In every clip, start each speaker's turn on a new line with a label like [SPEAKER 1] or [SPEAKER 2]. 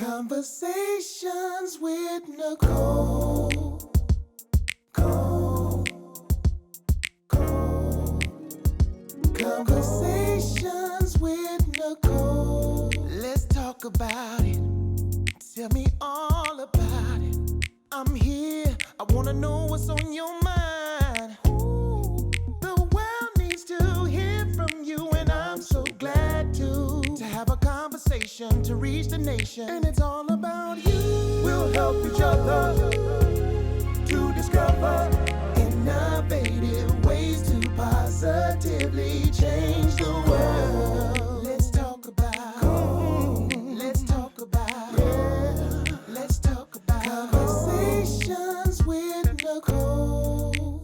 [SPEAKER 1] Conversations with Nicole. Conversations with Nicole. Let's talk about it. Tell me all about it. I'm here. I wanna know what's on your mind. Ooh, the world needs to hear from you, and I'm so glad to have a conversation to reach the nation. And it's all about you. We'll help each other to discover innovative ways to positively change the world. Let's talk about. Let's talk about. Yeah. Let's talk about conversations with Nicole.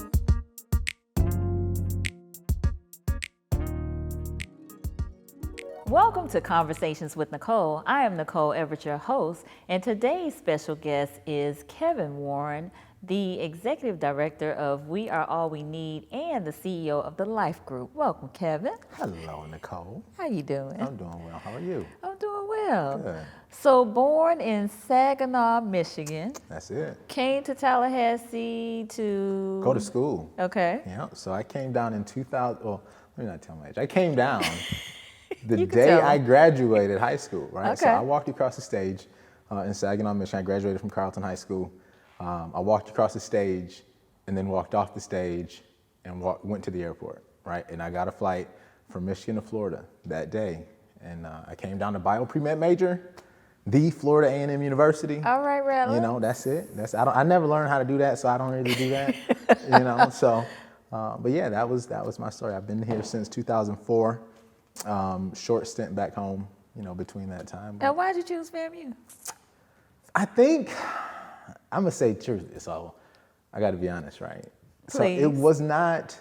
[SPEAKER 2] Welcome to Conversations with Nicole. I am Nicole Everett, your host, and today's special guest is Kevin Warren, the Executive Director of We Are All We Need and the CEO of the Life Group. Welcome, Kevin.
[SPEAKER 3] Hello, Nicole.
[SPEAKER 2] How you doing?
[SPEAKER 3] I'm doing well. How are you?
[SPEAKER 2] I'm doing well.
[SPEAKER 3] Good.
[SPEAKER 2] So, born in Saginaw, Michigan.
[SPEAKER 3] That's it.
[SPEAKER 2] Came to Tallahassee to
[SPEAKER 3] Go to school.
[SPEAKER 2] Okay.
[SPEAKER 3] Yeah. So I came down in 2000. Well, let me not tell my age. I came down the
[SPEAKER 2] You can
[SPEAKER 3] day
[SPEAKER 2] tell
[SPEAKER 3] I
[SPEAKER 2] them.
[SPEAKER 3] graduated high school. Right. So
[SPEAKER 2] Okay.
[SPEAKER 3] I walked across the stage in Saginaw, Michigan. I graduated from Carleton High School. I walked across the stage and then walked off the stage and went to the airport. Right. And I got a flight from Michigan to Florida that day. And I came down to bio pre-med major, the Florida A&M University.
[SPEAKER 2] All right, Rattler.
[SPEAKER 3] You know, that's it. I never learned how to do that, so I don't really do that. You know, so, but yeah, that was my story. I've been here since 2004. Short stint back home, you know, between that time.
[SPEAKER 2] And why did you choose FAMU?
[SPEAKER 3] I think I'm gonna say truth. So I got to be honest, right? So
[SPEAKER 2] Please.
[SPEAKER 3] it was not.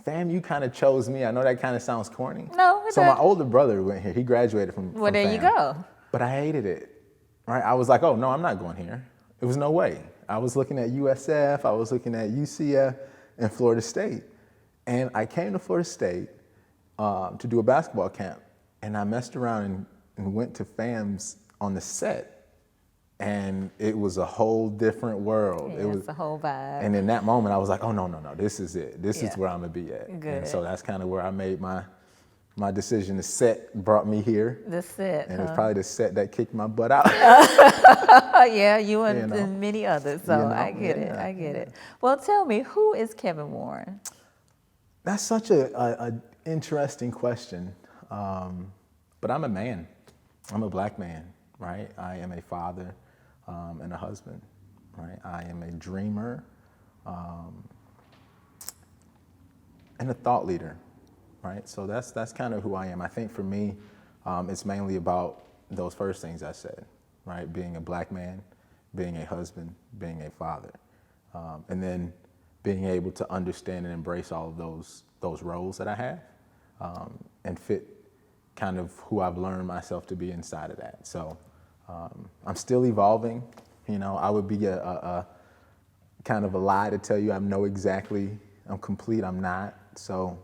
[SPEAKER 3] FAMU kind of chose me. I know that kind of sounds corny.
[SPEAKER 2] No, it
[SPEAKER 3] So my
[SPEAKER 2] doesn't.
[SPEAKER 3] older brother went here. He graduated from.
[SPEAKER 2] Well,
[SPEAKER 3] from
[SPEAKER 2] there you
[SPEAKER 3] FAM.
[SPEAKER 2] go.
[SPEAKER 3] But I hated it, right? I was like, oh, no, I'm not going here. It was no way. I was looking at USF, I was looking at UCF and Florida State. And I came to Florida State to do a basketball camp. And I messed around and went to FAM's on the set. And it was a whole different world.
[SPEAKER 2] Yeah,
[SPEAKER 3] It was
[SPEAKER 2] it's a whole vibe.
[SPEAKER 3] And in that moment, I was like, oh, no, this is it. This
[SPEAKER 2] Yeah.
[SPEAKER 3] is where I'm going to be at.
[SPEAKER 2] Good.
[SPEAKER 3] And so that's kind of where I made my decision. The set brought me here.
[SPEAKER 2] The set,
[SPEAKER 3] And it's
[SPEAKER 2] huh?
[SPEAKER 3] probably the set that kicked my butt out.
[SPEAKER 2] Yeah, you and,
[SPEAKER 3] You know.
[SPEAKER 2] and many others. So
[SPEAKER 3] You know,
[SPEAKER 2] I get it.
[SPEAKER 3] yeah,
[SPEAKER 2] I get it. Well, tell me, who is Kevin Warren?
[SPEAKER 3] That's such a interesting question. But I'm a man. I'm a black man, right? I am a father and a husband, right? I am a dreamer and a thought leader, right? So that's kind of who I am. I think for me, it's mainly about those first things I said, right? Being a black man, being a husband, being a father, and then being able to understand and embrace all of those roles that I have, and fit kind of who I've learned myself to be inside of that. So I'm still evolving. You know, I would be a kind of a lie to tell you I know exactly, I'm complete, I'm not. So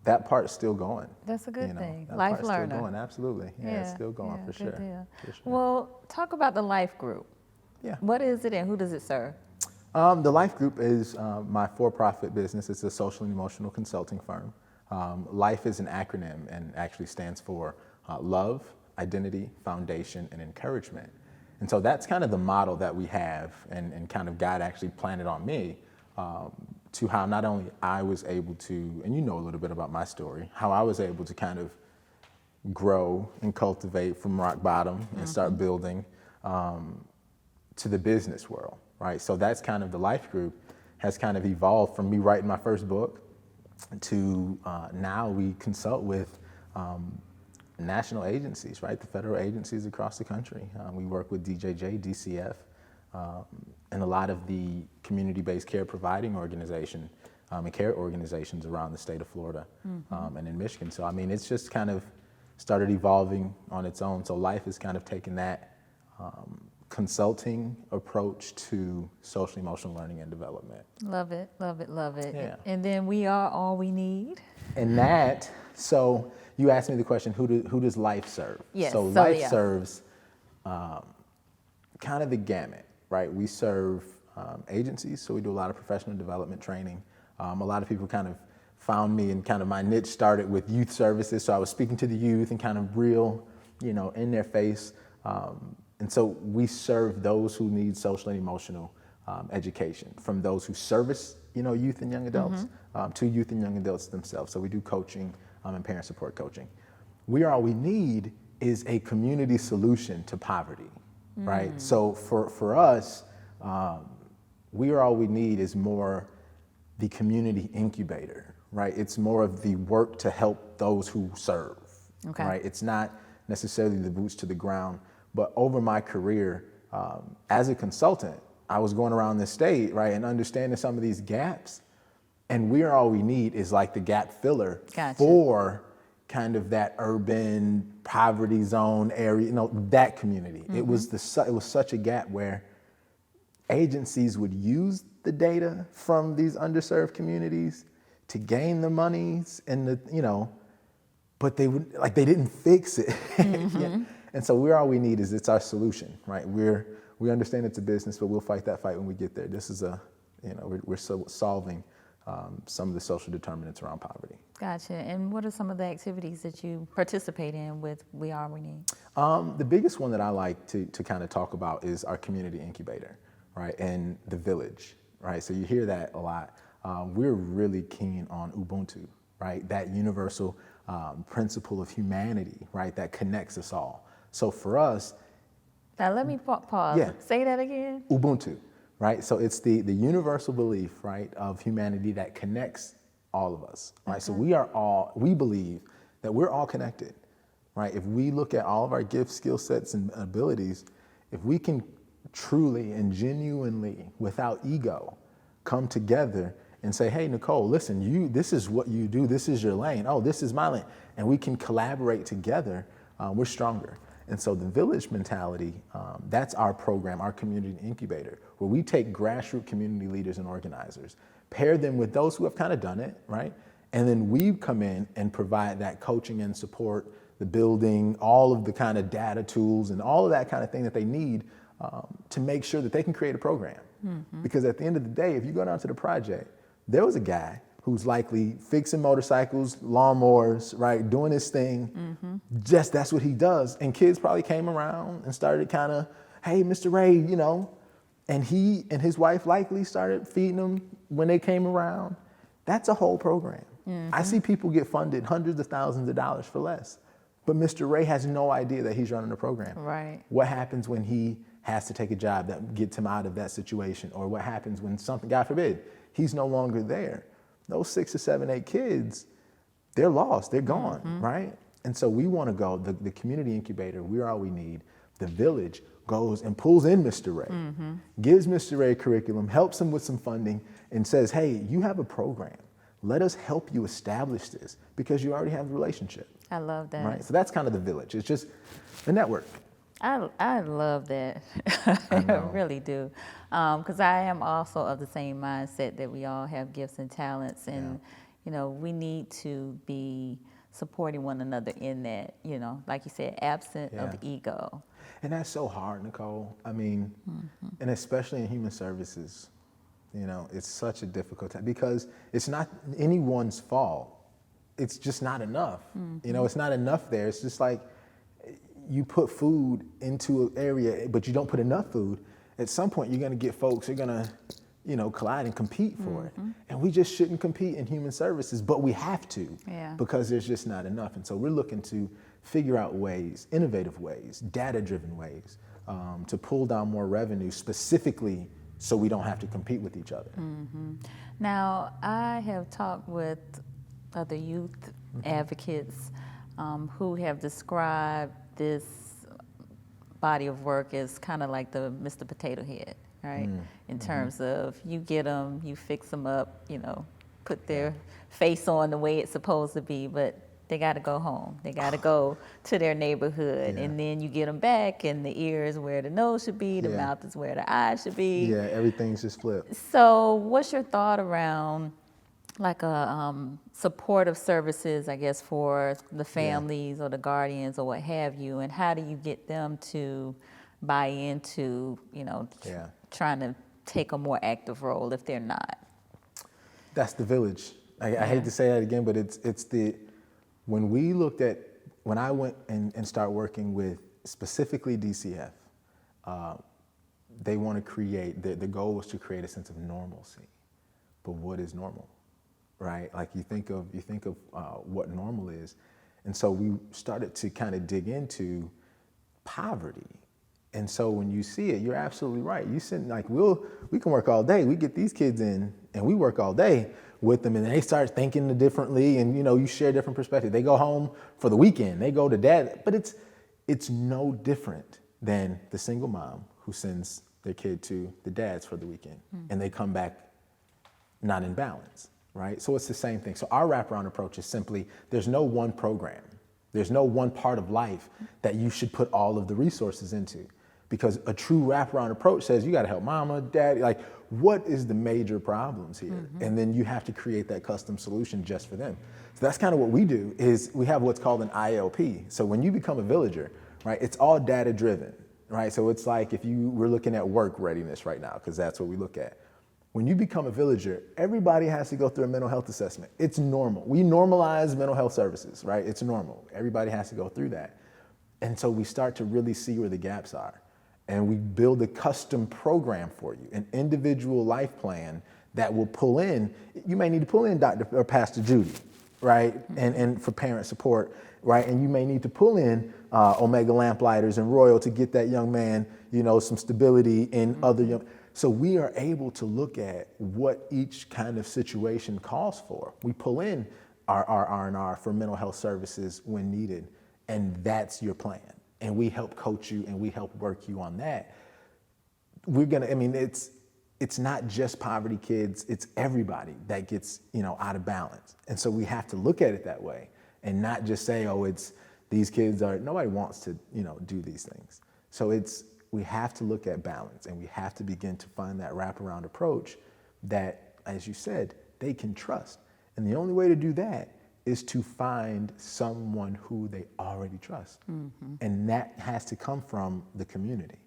[SPEAKER 3] that part's still going.
[SPEAKER 2] That's a good
[SPEAKER 3] you know,
[SPEAKER 2] thing.
[SPEAKER 3] That
[SPEAKER 2] Life
[SPEAKER 3] part's
[SPEAKER 2] learner.
[SPEAKER 3] Still going, absolutely. Yeah, it's still going for
[SPEAKER 2] good
[SPEAKER 3] sure.
[SPEAKER 2] deal.
[SPEAKER 3] For sure.
[SPEAKER 2] Well, talk about the Life Group.
[SPEAKER 3] Yeah.
[SPEAKER 2] What is it and who does it serve?
[SPEAKER 3] The Life Group is my for-profit business. It's a social and emotional consulting firm. Life is an acronym and actually stands for love, identity, foundation, and encouragement. And so that's kind of the model that we have and kind of God actually planted on me to how not only I was able to, and you know a little bit about my story, how I was able to kind of grow and cultivate from rock bottom and start building to the business world, right? So that's kind of the Life Group has kind of evolved from me writing my first book to now we consult with national agencies, right? The federal agencies across the country. We work with DJJ, DCF, and a lot of the community-based care providing organization and care organizations around the state of Florida and in Michigan. So, I mean, it's just kind of started evolving on its own. So Life has kind of taken that consulting approach to social emotional learning and development.
[SPEAKER 2] Love it, love it, love it.
[SPEAKER 3] Yeah.
[SPEAKER 2] And then We Are All We Need.
[SPEAKER 3] And that, so you asked me the question, who does Life serve?
[SPEAKER 2] Yes,
[SPEAKER 3] So
[SPEAKER 2] so
[SPEAKER 3] Life
[SPEAKER 2] yeah.
[SPEAKER 3] serves kind of the gamut, right? We serve agencies, so we do a lot of professional development training. A lot of people kind of found me, and kind of my niche started with youth services, so I was speaking to the youth and kind of real, in their face. And so we serve those who need social and emotional education, from those who service, youth and young adults, to youth and young adults themselves. So we do coaching and parent support coaching. We Are All We Need is a community solution to poverty, right? So for us, We Are All We Need is more the community incubator, right? It's more of the work to help those who serve, right? It's not necessarily the boots to the ground, but over my career as a consultant, I was going around the state, right, and understanding some of these gaps, and We Are All We Need is like the gap filler for kind of that urban poverty zone area, that community. It was such a gap where agencies would use the data from these underserved communities to gain the monies and but they didn't fix it. Yeah. And so We're All We Need it's our solution, right? We understand it's a business, but we'll fight that fight when we get there. This is we're solving some of the social determinants around poverty.
[SPEAKER 2] Gotcha. And what are some of the activities that you participate in with We Are We Need?
[SPEAKER 3] The biggest one that I like to kind of talk about is our community incubator, right? And the village, right? So you hear that a lot. We're really keen on Ubuntu, right? That universal principle of humanity, right? That connects us all. So for us.
[SPEAKER 2] Now let me pause.
[SPEAKER 3] Yeah.
[SPEAKER 2] Say that again.
[SPEAKER 3] Ubuntu, right? So it's the universal belief, right, of humanity that connects all of us, right? So we believe that we're all connected, right? If we look at all of our gifts, skill sets, and abilities, if we can truly and without ego, come together and say, hey, Nicole, listen, this is what you do. This is your lane. Oh, this is my lane. And we can collaborate together. We're stronger. And so the village mentality, that's our program, our community incubator, where we take grassroots community leaders and organizers, pair them with those who have kind of done it, right? And then we come in and provide that coaching and support, the building, all of the kind of data tools and all of that kind of thing that they need to make sure that they can create a program. Because at the end of the day, if you go down to the project, there was a guy who's likely fixing motorcycles, lawnmowers, right, doing his thing. Just that's what he does. And kids probably came around and started kind of, hey, Mr. Ray, and he and his wife likely started feeding them when they came around. That's a whole program. I see people get funded hundreds of thousands of dollars for less, but Mr. Ray has no idea that he's running a program.
[SPEAKER 2] Right.
[SPEAKER 3] What happens when he has to take a job that gets him out of that situation? Or what happens when something, God forbid, he's no longer there? Those 6 or 7, 8 kids, they're lost, they're gone, right? And so we want to go, the community incubator, We're All We Need, the village goes and pulls in Mr. Ray, gives Mr. Ray a curriculum, helps him with some funding, and says, hey, you have a program. Let us help you establish this because you already have the relationship.
[SPEAKER 2] I love that.
[SPEAKER 3] Right? So that's kind of the village. It's just the network.
[SPEAKER 2] I love that. I really do. Because I am also of the same mindset that we all have gifts and talents, and we need to be supporting one another in that, like you said, absent of ego.
[SPEAKER 3] And that's so hard, Nicole. I mean, and especially in human services, it's such a difficult time because it's not anyone's fault. It's just not enough. It's not enough there. It's just like, you put food into an area, but you don't put enough food, at some point you're gonna get folks who are gonna, collide and compete for it. And we just shouldn't compete in human services, but we have to because there's just not enough. And so we're looking to figure out ways, innovative ways, data-driven ways, to pull down more revenue specifically so we don't have to compete with each other.
[SPEAKER 2] Now, I have talked with other youth advocates who have described this body of work as kind of like the Mr. Potato Head, right? In terms of you get them, you fix them up, put their face on the way it's supposed to be, but they got to go home. They got to go to their neighborhood, and then you get them back, and the ear is where the nose should be, the mouth is where the eye should be.
[SPEAKER 3] Yeah, everything's just flipped.
[SPEAKER 2] So what's your thought around like a supportive services, I guess, for the families or the guardians or what have you, and how do you get them to buy into, trying to take a more active role if they're not?
[SPEAKER 3] That's the village. I hate to say that again, but when I went and started working with specifically DCF, they want to create, the goal was to create a sense of normalcy. But what is normal, right? Like you think of what normal is. And so we started to kind of dig into poverty. And so when you see it, you're absolutely right. You sit like, we can work all day. We get these kids in and we work all day with them, and they start thinking differently, and you share different perspectives. They go home for the weekend, they go to dad, but it's no different than the single mom who sends their kid to the dad's for the weekend, and they come back not in balance, right? So it's the same thing. So our wraparound approach is simply, there's no one program, there's no one part of life that you should put all of the resources into. Because a true wraparound approach says you got to help mama, daddy, like what is the major problems here? And then you have to create that custom solution just for them. So that's kind of what we do, is we have what's called an ILP. So when you become a villager, right, it's all data driven, right? So it's like if we're looking at work readiness right now, because that's what we look at. When you become a villager, everybody has to go through a mental health assessment. It's normal. We normalize mental health services, right? It's normal. Everybody has to go through that. And so we start to really see where the gaps are. And we build a custom program for you, an individual life plan that will pull in. You may need to pull in Dr. or Pastor Judy, right? And for parent support, right? And you may need to pull in Omega Lamplighters and Royal to get that young man, some stability in other young. So we are able to look at what each kind of situation calls for. We pull in our R&R for mental health services when needed, and that's your plan. And we help coach you and we help work you on that. It's not just poverty kids, it's everybody that gets, out of balance. And so we have to look at it that way and not just say, it's these kids nobody wants to, do these things. So we have to look at balance, and we have to begin to find that wraparound approach that, as you said, they can trust. And the only way to do that is to find someone who they already trust. And that has to come from the community.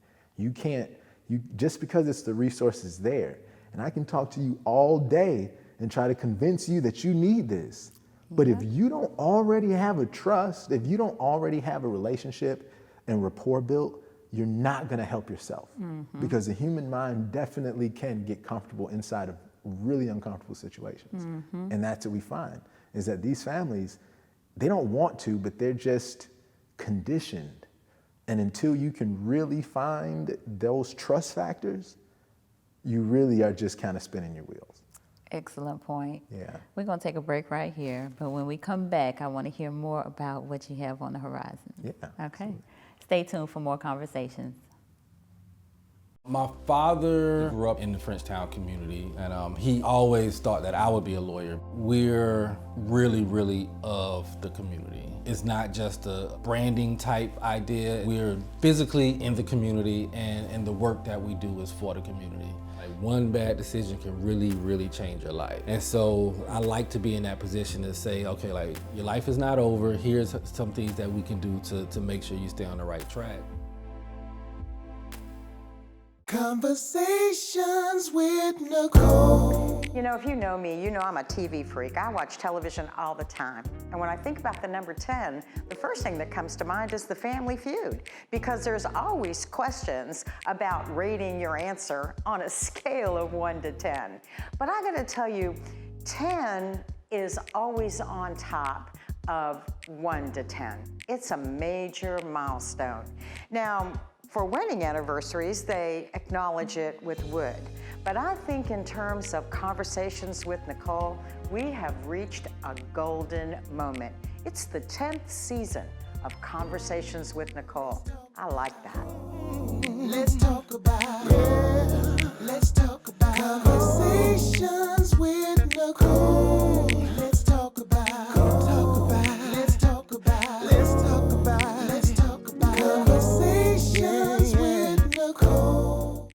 [SPEAKER 3] Just because it's the resources there, and I can talk to you all day and try to convince you that you need this. But if you don't already have a trust, if you don't already have a relationship and rapport built, you're not gonna help yourself. Because the human mind definitely can get comfortable inside of really uncomfortable situations. And that's what we find, is that these families, they don't want to, but they're just conditioned. And until you can really find those trust factors, you really are just kind of spinning your wheels.
[SPEAKER 2] Excellent point.
[SPEAKER 3] Yeah.
[SPEAKER 2] We're going to take a break right here, but when we come back, I want to hear more about what you have on the horizon.
[SPEAKER 3] Yeah.
[SPEAKER 2] Okay.
[SPEAKER 3] Absolutely.
[SPEAKER 2] Stay tuned for more conversations.
[SPEAKER 4] My father grew up in the Frenchtown community, and he always thought that I would be a lawyer. We're really, really of the community. It's not just a branding type idea. We're physically in the community, and the work that we do is for the community. Like, one bad decision can really, really change your life. And so I like to be in that position to say, okay, like, your life is not over. Here's some things that we can do to make sure you stay on the right track.
[SPEAKER 1] Conversations with Nicole.
[SPEAKER 5] If you know me, I'm a TV freak. I watch television all the time. And when I think about the number 10, the first thing that comes to mind is the Family Feud, because there's always questions about rating your answer on a scale of 1 to 10. But I gotta tell you, 10 is always on top of 1 to 10. It's a major milestone. Now, for wedding anniversaries, they acknowledge it with wood. But I think in terms of conversations with Nicole, we have reached a golden moment. It's the 10th season of Conversations with Nicole. I like that.
[SPEAKER 1] Let's talk about it. Let's talk about Conversations with Nicole. Let's talk about it. Let's talk about it. Let's talk about it. Let's talk about Conversations with Nicole.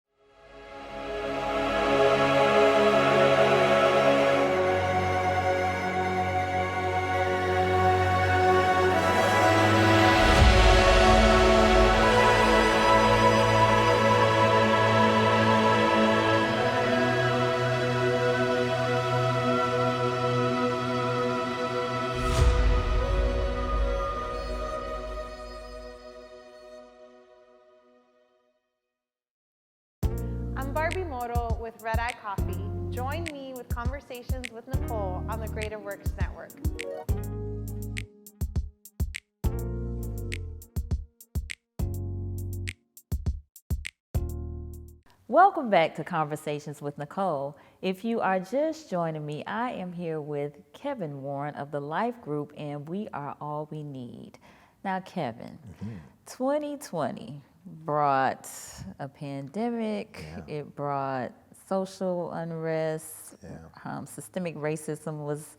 [SPEAKER 6] I'm Barbie Moro with Red Eye Coffee. Join me with Conversations with Nicole on the Greater Works Network.
[SPEAKER 2] Welcome back to Conversations with Nicole. If you are just joining me, I am here with Kevin Warren of the Life Group, and we are all we need. Now, Kevin, 2020 brought a pandemic, it brought social unrest, systemic racism was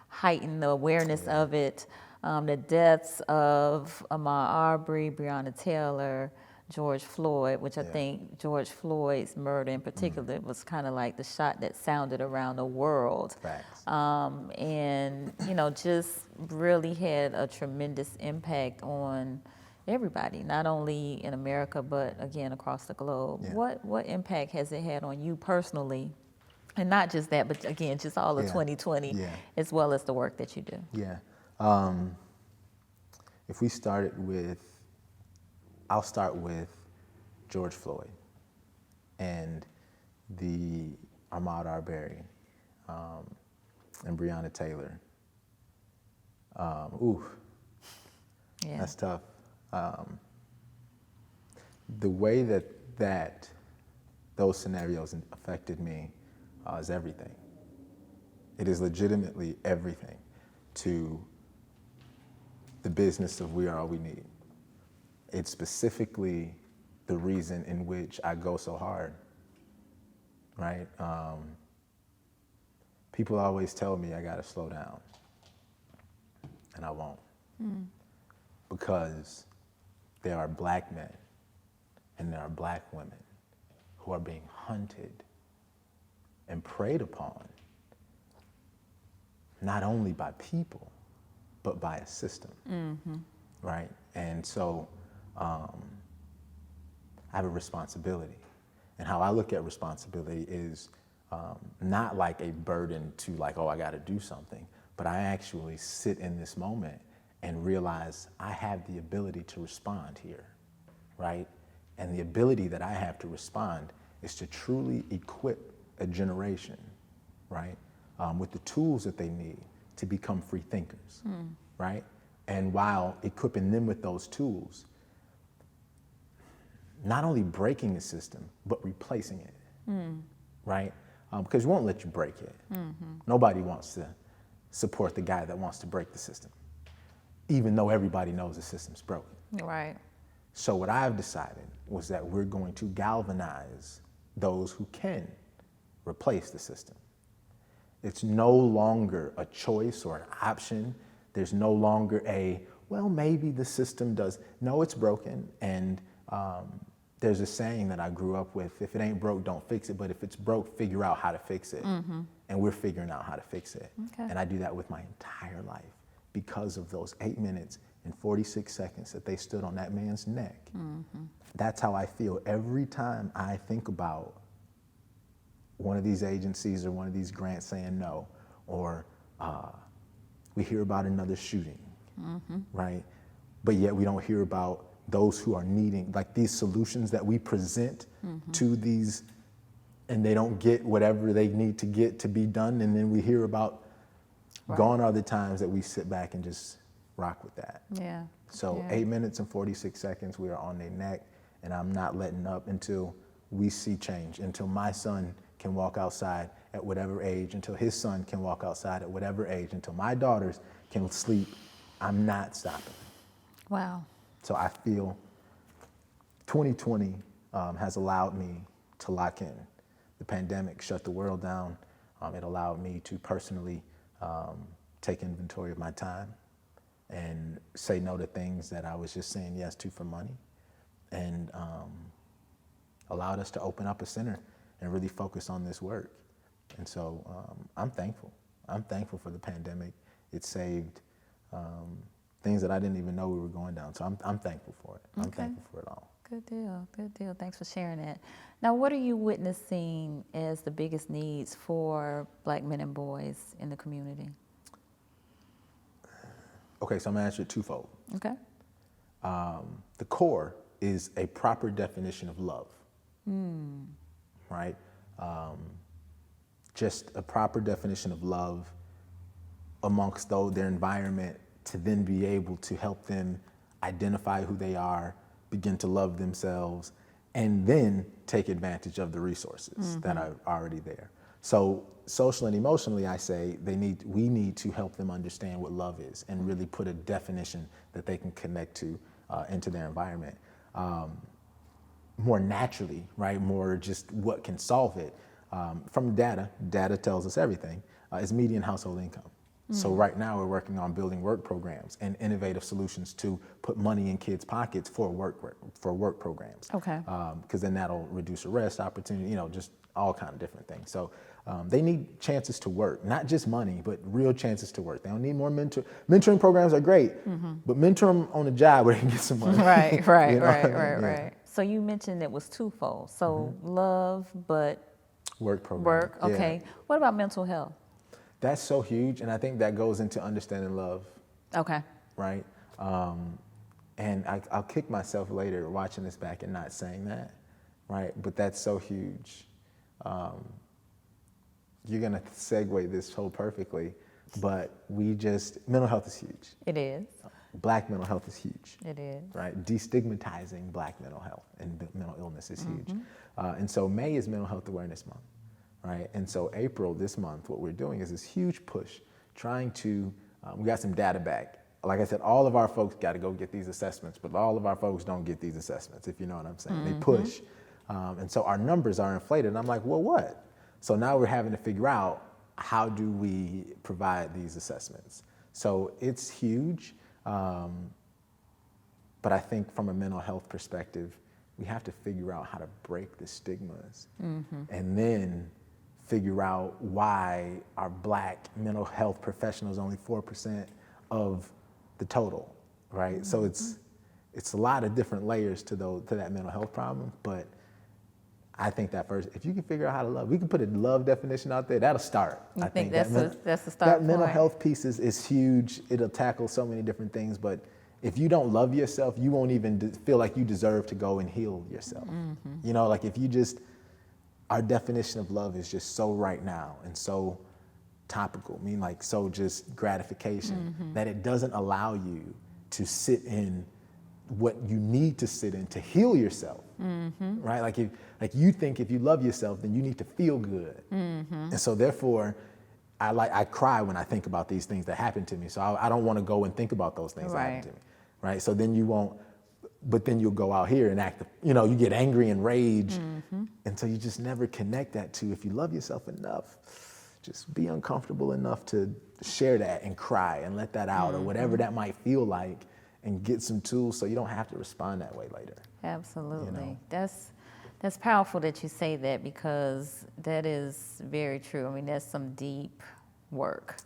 [SPEAKER 2] heightened, the awareness of it, the deaths of Ahmaud Arbery, Breonna Taylor, George Floyd, which I think George Floyd's murder in particular was kind of like the shot that sounded around the world.
[SPEAKER 3] Facts.
[SPEAKER 2] And, you know, just really had a tremendous impact on everybody, not only in America, but again, across the globe.
[SPEAKER 3] Yeah.
[SPEAKER 2] What impact has it had on you personally? And not just that, but again, just all of 2020, as well as the work that you do.
[SPEAKER 3] Yeah. If we started with, I'll start with George Floyd and the Ahmaud Arbery and Breonna Taylor. That's tough. The way that those scenarios affected me is everything. It is legitimately everything to the business of We Are All We Need. It's specifically the reason in which I go so hard, right? People always tell me I gotta slow down, and I won't. Because there are black men and there are black women who are being hunted and preyed upon, not only by people, but by a system, right? And so I have a responsibility. And how I look at responsibility is not like a burden to like, oh, I gotta do something, but I actually sit in this moment and realize I have the ability to respond here, right? And the ability that I have to respond is to truly equip a generation, right? With the tools that they need to become free thinkers, right? And while equipping them with those tools, not only breaking the system, but replacing it, right? Because we won't let you break it. Nobody wants to support the guy that wants to break the system, even though everybody knows the system's broken.
[SPEAKER 2] Right.
[SPEAKER 3] So what I've decided was that we're going to galvanize those who can replace the system. It's no longer a choice or an option. There's no longer a, well, maybe the system does. No, it's broken. And there's a saying that I grew up with, if it ain't broke, don't fix it. But if it's broke, figure out how to fix it. And we're figuring out how to fix it. And I do that with my entire life because of those 8 minutes and 46 seconds that they stood on that man's neck. That's how I feel every time I think about one of these agencies or one of these grants saying no, or we hear about another shooting, right? But yet we don't hear about those who are needing, like these solutions that we present to these, and they don't get whatever they need to get to be done, and then we hear about, gone are the times that we sit back and just rock with that.
[SPEAKER 2] Yeah.
[SPEAKER 3] So 8 minutes and 46 seconds, we are on their neck, and I'm not letting up until we see change, until my son can walk outside at whatever age, until his son can walk outside at whatever age, until my daughters can sleep. I'm not stopping.
[SPEAKER 2] Wow.
[SPEAKER 3] So I feel 2020 has allowed me to lock in. The pandemic shut the world down. It allowed me to personally take inventory of my time and say no to things that I was just saying yes to for money, and allowed us to open up a center and really focus on this work. And so I'm thankful. I'm thankful for the pandemic. It saved things that I didn't even know we were going down. So I'm thankful for it. I'm thankful for it all.
[SPEAKER 2] Good deal, good deal. Thanks for sharing that. Now, what are you witnessing as the biggest needs for Black men and boys in the community?
[SPEAKER 3] Okay, so I'm gonna answer it twofold.
[SPEAKER 2] Okay.
[SPEAKER 3] The core is a proper definition of love. right? Just a proper definition of love amongst their environment to then be able to help them identify who they are, begin to love themselves, and then take advantage of the resources that are already there. So social and emotionally, I say we need to help them understand what love is and really put a definition that they can connect to into their environment. More naturally, right? More just what can solve it. From data tells us everything, is median household income. So right now we're working on building work programs and innovative solutions to put money in kids' pockets for work programs.
[SPEAKER 2] Okay.
[SPEAKER 3] Because then that'll reduce arrest opportunity, just all kind of different things. So they need chances to work, not just money, but real chances to work. They don't need more mentoring programs are great, but mentor them on a job where they can get some money.
[SPEAKER 2] Right, right,
[SPEAKER 3] You know
[SPEAKER 2] right,
[SPEAKER 3] what I mean?
[SPEAKER 2] right,
[SPEAKER 3] Yeah.
[SPEAKER 2] right. So you mentioned it was twofold. So love, but
[SPEAKER 3] Work program.
[SPEAKER 2] work.
[SPEAKER 3] Yeah.
[SPEAKER 2] Okay. What about mental health?
[SPEAKER 3] That's so huge, and I think that goes into understanding love,
[SPEAKER 2] Okay.
[SPEAKER 3] right? And I'll kick myself later watching this back and not saying that, right? But that's so huge. You're gonna segue this so perfectly, but mental health is huge.
[SPEAKER 2] It is.
[SPEAKER 3] Black mental health is huge.
[SPEAKER 2] It is.
[SPEAKER 3] Right? Destigmatizing Black mental health and mental illness is huge. And so May is Mental Health Awareness Month, right? And so April, this month, what we're doing is this huge push, trying to, we got some data back. Like I said, all of our folks got to go get these assessments, but all of our folks don't get these assessments, if you know what I'm saying. They push. And so our numbers are inflated. And I'm like, well, what? So now we're having to figure out, how do we provide these assessments? So it's huge. But I think from a mental health perspective, we have to figure out how to break the stigmas and then figure out why our Black mental health professionals only 4% of the total, right? So it's a lot of different layers to that mental health problem, but I think that first, if you can figure out how to love, we can put a love definition out there, that'll start.
[SPEAKER 2] You
[SPEAKER 3] I
[SPEAKER 2] think
[SPEAKER 3] that
[SPEAKER 2] that's the start
[SPEAKER 3] That mental
[SPEAKER 2] point?
[SPEAKER 3] health piece is huge. It'll tackle so many different things, but if you don't love yourself, you won't even feel like you deserve to go and heal yourself. Like if you our definition of love is just so right now and so topical, like so just gratification, that it doesn't allow you to sit in what you need to sit in to heal yourself, right? Like you think if you love yourself, then you need to feel good. And so therefore, I cry when I think about these things that happen to me. So I don't want to go and think about those things that happen to me, right? So then you won't, but then you'll go out here and act, you get angry and rage. And so you just never connect that to, if you love yourself enough, just be uncomfortable enough to share that and cry and let that out or whatever that might feel like, and get some tools so you don't have to respond that way later.
[SPEAKER 2] Absolutely. That's powerful that you say that, because that is very true. I mean, that's some deep work.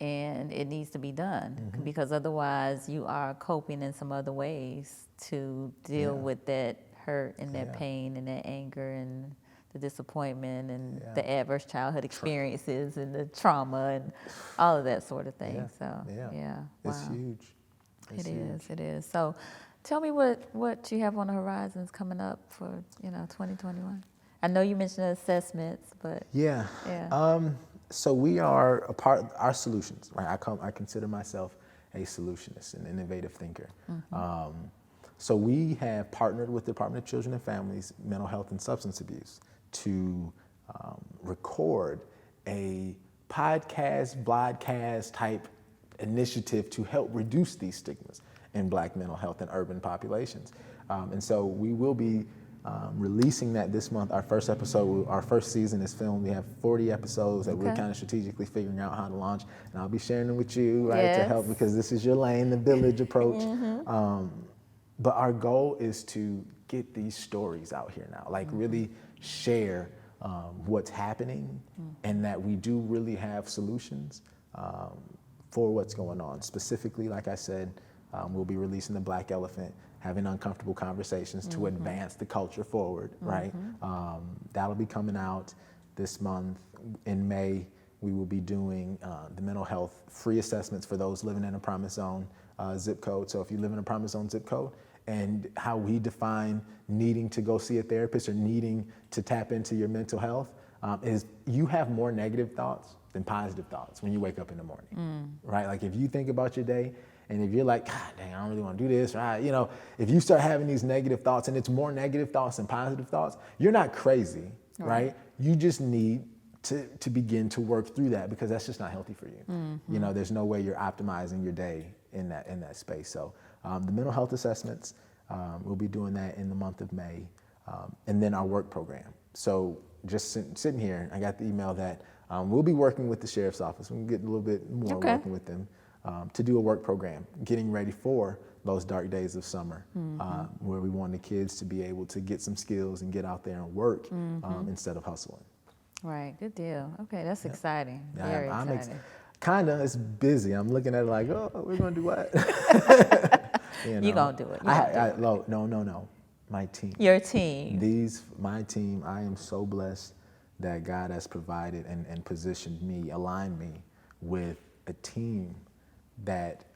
[SPEAKER 2] And it needs to be done, because otherwise you are coping in some other ways to deal with that hurt and that pain and that anger and the disappointment and the adverse childhood experiences and the trauma and all of that sort of thing. So,
[SPEAKER 3] It's
[SPEAKER 2] wow.
[SPEAKER 3] huge.
[SPEAKER 2] It is. So tell me what you have on the horizons coming up for, 2021. I know you mentioned assessments, but
[SPEAKER 3] so we are a part, our solutions, right? I consider myself a solutionist, an innovative thinker. So we have partnered with the Department of Children and Families, Mental Health and Substance Abuse to record a podcast, blogcast type initiative to help reduce these stigmas in Black mental health in urban populations. And so we will be releasing that this month. Our first episode, our first season is filmed. We have 40 episodes that we're kind of strategically figuring out how to launch. And I'll be sharing them with you, right, to help, because this is your lane, the village approach. But our goal is to get these stories out here now, like really share what's happening and that we do really have solutions for what's going on. Specifically, like I said, we'll be releasing the Black Elephant, having uncomfortable conversations to advance the culture forward, right? That'll be coming out this month. In May, we will be doing the mental health free assessments for those living in a Promise Zone zip code. So if you live in a Promise Zone zip code, and how we define needing to go see a therapist or needing to tap into your mental health is you have more negative thoughts than positive thoughts when you wake up in the morning, right? Like if you think about your day and if you're like, God dang, I don't really want to do this, right? You know, if you start having these negative thoughts and it's more negative thoughts than positive thoughts, you're not crazy, right? You just need to begin to work through that because that's just not healthy for you. You know, there's no way you're optimizing your day in that space. So the mental health assessments, we'll be doing that in the month of May, and then our work program. So just sitting here, I got the email that we'll be working with the sheriff's office. We'll get a little bit more working with them to do a work program, getting ready for those dark days of summer, where we want the kids to be able to get some skills and get out there and work instead of hustling.
[SPEAKER 2] Right, good deal. Okay, that's exciting. Very exciting.
[SPEAKER 3] Kinda, it's busy. I'm looking at it like, oh, we're gonna do what?
[SPEAKER 2] You're gonna do it.
[SPEAKER 3] No. My team.
[SPEAKER 2] Your team.
[SPEAKER 3] My team, I am so blessed that God has provided and positioned me, aligned me with a team that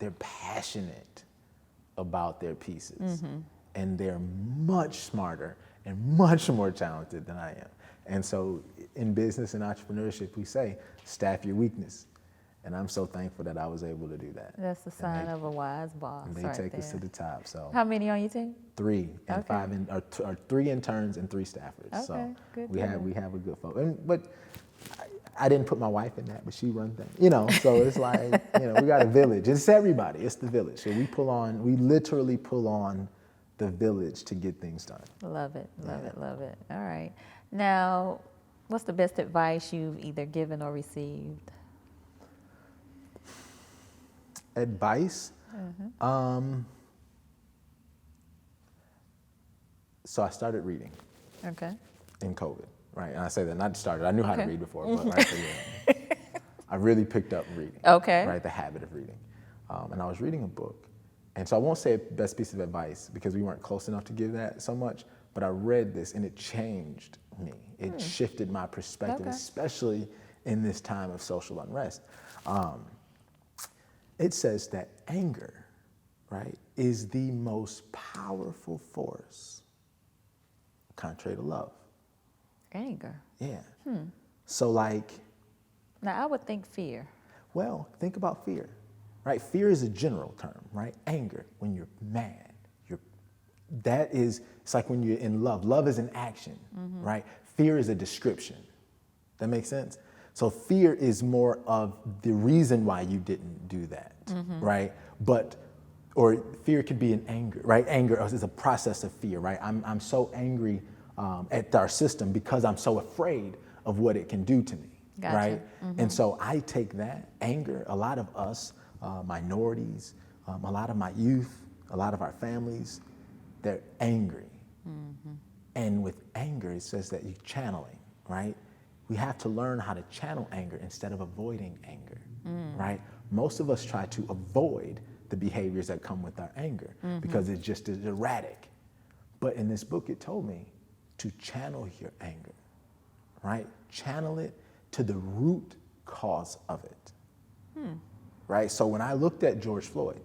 [SPEAKER 3] they're passionate about their pieces. And they're much smarter and much more talented than I am. And so in business and entrepreneurship, we say, staff your weakness. And I'm so thankful that I was able to do that.
[SPEAKER 2] That's the sign of a wise boss.
[SPEAKER 3] And they take us to the top. So
[SPEAKER 2] how many on your team?
[SPEAKER 3] 3 and 5, or 3 interns and 3 staffers.
[SPEAKER 2] Okay,
[SPEAKER 3] so
[SPEAKER 2] good
[SPEAKER 3] we
[SPEAKER 2] deal.
[SPEAKER 3] have a good folks. But I didn't put my wife in that, but she runs things. You know, so it's like, you know, we got a village. It's everybody. It's the village. So we literally pull on the village to get things done.
[SPEAKER 2] Love it. All right. Now, what's the best advice you've either given or received?
[SPEAKER 3] Advice? So I started reading in COVID, right? And I say that not started. I knew how to read before, but I really picked up reading. Right, the habit of reading. And I was reading a book. And so I won't say best piece of advice because we weren't close enough to give that so much, but I read this and it changed me. It shifted my perspective, especially in this time of social unrest. It says that anger, right, is the most powerful force, contrary to love.
[SPEAKER 2] Anger.
[SPEAKER 3] Yeah. So like.
[SPEAKER 2] Now I would think fear.
[SPEAKER 3] Well, think about fear, right? Fear is a general term, right? Anger, when you're mad, it's like when you're in love. Love is an action, right? Fear is a description. That makes sense? So fear is more of the reason why you didn't do that, right? Or fear could be an anger, right? Anger is a process of fear, right? I'm so angry at our system because I'm so afraid of what it can do to me, right? And so I take that anger, a lot of us, minorities, a lot of my youth, a lot of our families, they're angry. And with anger, it says that you're channeling, right? We have to learn how to channel anger instead of avoiding anger, right? Most of us try to avoid the behaviors that come with our anger because it just is erratic. But in this book, it told me to channel your anger, right? Channel it to the root cause of it, right? So when I looked at George Floyd,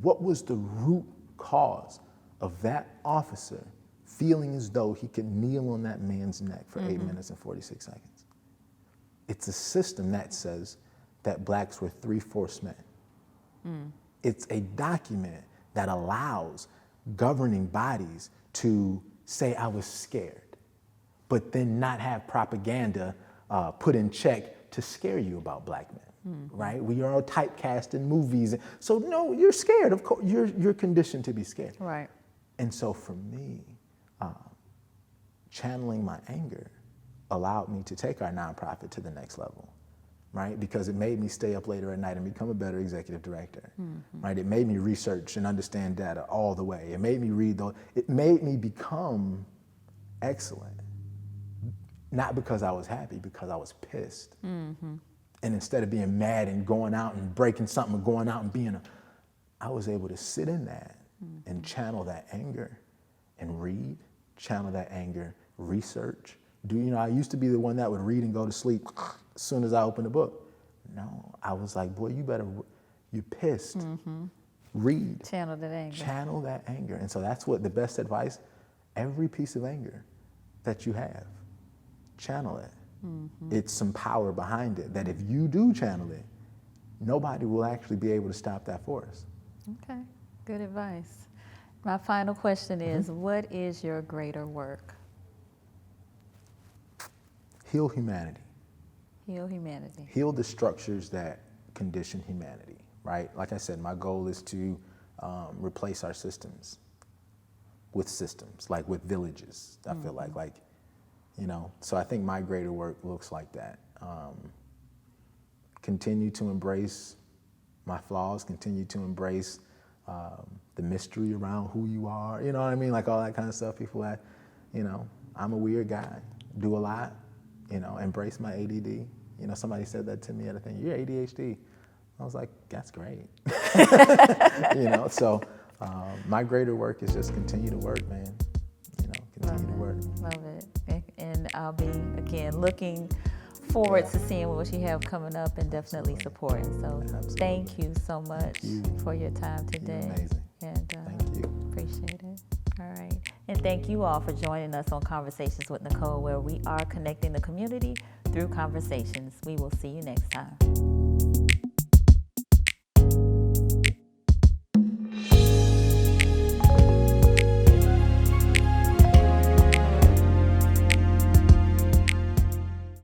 [SPEAKER 3] what was the root cause of that officer feeling as though he could kneel on that man's neck for 8 minutes and 46 seconds? It's a system that says that blacks were 3/4 men. It's a document that allows governing bodies to say, I was scared, but then not have propaganda put in check to scare you about black men, right? We are all typecast in movies. So no, you're scared. Of course, you're conditioned to be scared.
[SPEAKER 2] Right.
[SPEAKER 3] And so for me, channeling my anger allowed me to take our nonprofit to the next level, right? Because it made me stay up later at night and become a better executive director, right? It made me research and understand data all the way. It made me it made me become excellent. Not because I was happy, because I was pissed. And instead of being mad and going out and breaking something or going out and I was able to sit in that and channel that anger and read, channel that anger, research. I used to be the one that would read and go to sleep as soon as I opened a book. No, I was like, boy, you're pissed. Read.
[SPEAKER 2] Channel that anger.
[SPEAKER 3] Channel that anger. And so that's what the best advice, every piece of anger that you have, channel it. It's some power behind it that if you do channel it, nobody will actually be able to stop that force.
[SPEAKER 2] Okay, good advice. My final question is, what is your greater work?
[SPEAKER 3] Heal humanity.
[SPEAKER 2] Heal humanity.
[SPEAKER 3] Heal the structures that condition humanity, right? Like I said, my goal is to replace our systems with systems, like with villages, I feel like, you know, so I think my greater work looks like that. Continue to embrace my flaws, continue to embrace the mystery around who you are, you know what I mean? Like all that kind of stuff. People that, you know, I'm a weird guy, do a lot, you know, embrace my ADD. You know, somebody said that to me at a thing, you're ADHD. I was like, that's great. You know, so my greater work is just continue to work, man. You know, continue to work.
[SPEAKER 2] Love it. And I'll be, again, looking forward to seeing what you have coming up and definitely supporting. So thank you so much for your time today.
[SPEAKER 3] You're amazing.
[SPEAKER 2] And
[SPEAKER 3] Thank you.
[SPEAKER 2] appreciate it. All right. And thank you all for joining us on Conversations with Nicole, where we are connecting the community through conversations. We will see you next time.